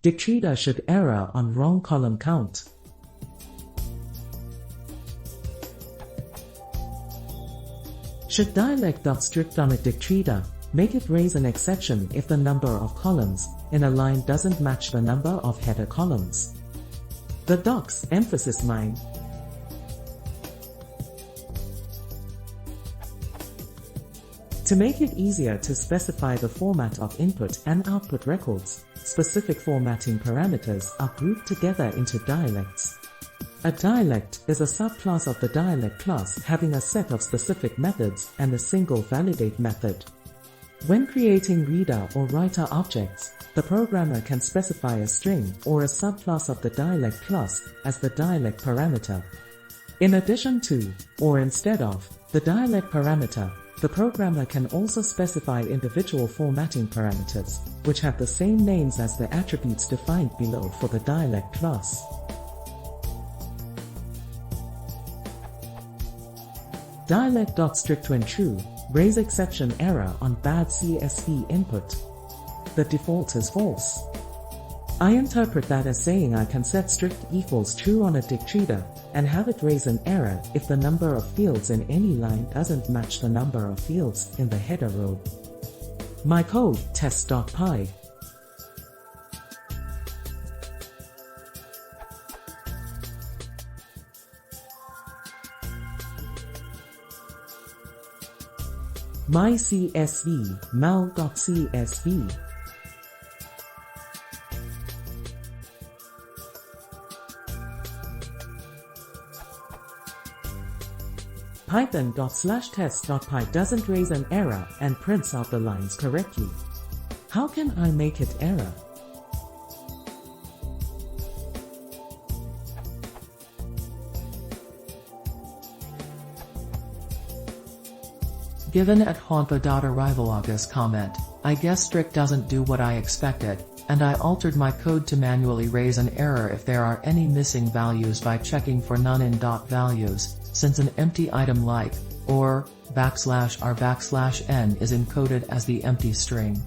DictReader should error on wrong column count. Should dialect.strict on a DictReader, make it raise an exception if the number of columns in a line doesn't match the number of header columns. The docs emphasis line. To make it easier to specify the format of input and output records, specific formatting parameters are grouped together into dialects. A dialect is a subclass of the dialect class having a set of specific methods and a single validate method. When creating reader or writer objects, the programmer can specify a string or a subclass of the dialect class as the dialect parameter. In addition to, or instead of, the dialect parameter, the programmer can also specify individual formatting parameters, which have the same names as the attributes defined below for the dialect class. Dialect.strict when true, raise exception error on bad CSV input. The default is false. I interpret that as saying I can set strict equals true on a DictReader and have it raise an error if the number of fields in any line doesn't match the number of fields in the header row. My code test.py. My CSV mal.csv. Python./test.py doesn't raise an error and prints out the lines correctly. How can I make it error? Given at Honpa.arrival comment, I guess strict doesn't do what I expected, and I altered my code to manually raise an error if there are any missing values by checking for none in .values, since an empty item like, or, \r\n is encoded as the empty string.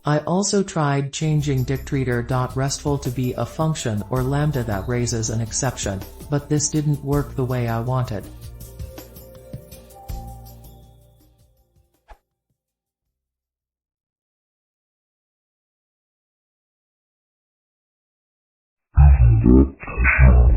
I also tried changing DictReader.restful to be a function or lambda that raises an exception, but this didn't work the way I wanted. I